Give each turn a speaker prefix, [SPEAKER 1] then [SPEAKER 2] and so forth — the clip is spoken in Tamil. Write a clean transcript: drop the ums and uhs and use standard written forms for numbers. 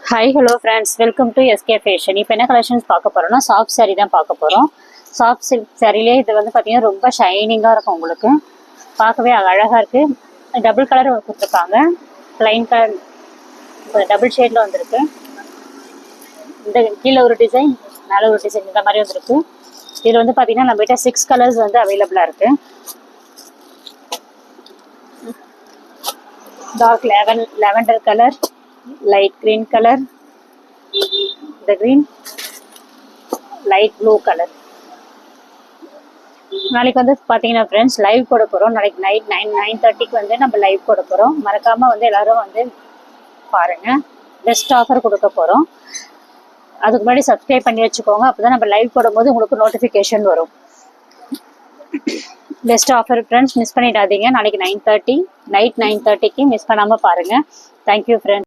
[SPEAKER 1] Hi hello friends, welcome to SK fashion. இப்போ என்ன கலெக்ஷன்ஸ் பார்க்க போகிறோம்னா சாஃப்ட் சாரீ தான் பார்க்க போகிறோம். சாஃப்ட் சில்க் சாரீலே இது வந்து பார்த்தீங்கன்னா ரொம்ப ஷைனிங்காக இருக்கும். உங்களுக்கு பார்க்கவே அழகாக இருக்குது. டபுள் கலர் கொடுத்துருக்காங்க. ப்ளைன் கலர் டபுள் ஷேடில் வந்திருக்கு. இந்த கீழே ஒரு டிசைன், மேலே ஒரு டிசைன், இந்த மாதிரி வந்துருக்கு. இதில் வந்து பார்த்தீங்கன்னா நம்மகிட்ட 6 கலர்ஸ் வந்து அவைலபிளாக இருக்குது. Dark lavender colour, light green color, the green, light blue color. நாளைக்கு வந்து பார்த்தீங்கன்னா ஃப்ரெண்ட்ஸ் லைவ் போட போகிறோம். நாளைக்கு நைட் 9:30க்கு வந்து நம்ம லைவ் போட போகிறோம். மறக்காமல் வந்து எல்லோரும் வந்து பாருங்கள். பெஸ்ட் ஆஃபர் கொடுக்க போகிறோம். அதுக்கு முன்னாடி சப்ஸ்கிரைப் பண்ணி வச்சுக்கோங்க. அப்போ தான் நம்ம லைவ் போடும்போது உங்களுக்கு நோட்டிஃபிகேஷன் வரும். பெஸ்ட் ஆஃபர் ஃப்ரெண்ட்ஸ், மிஸ் பண்ணிடாதீங்க. நாளைக்கு நைட் 9:30க்கு மிஸ் பண்ணாமல் பாருங்கள். Thank you friends.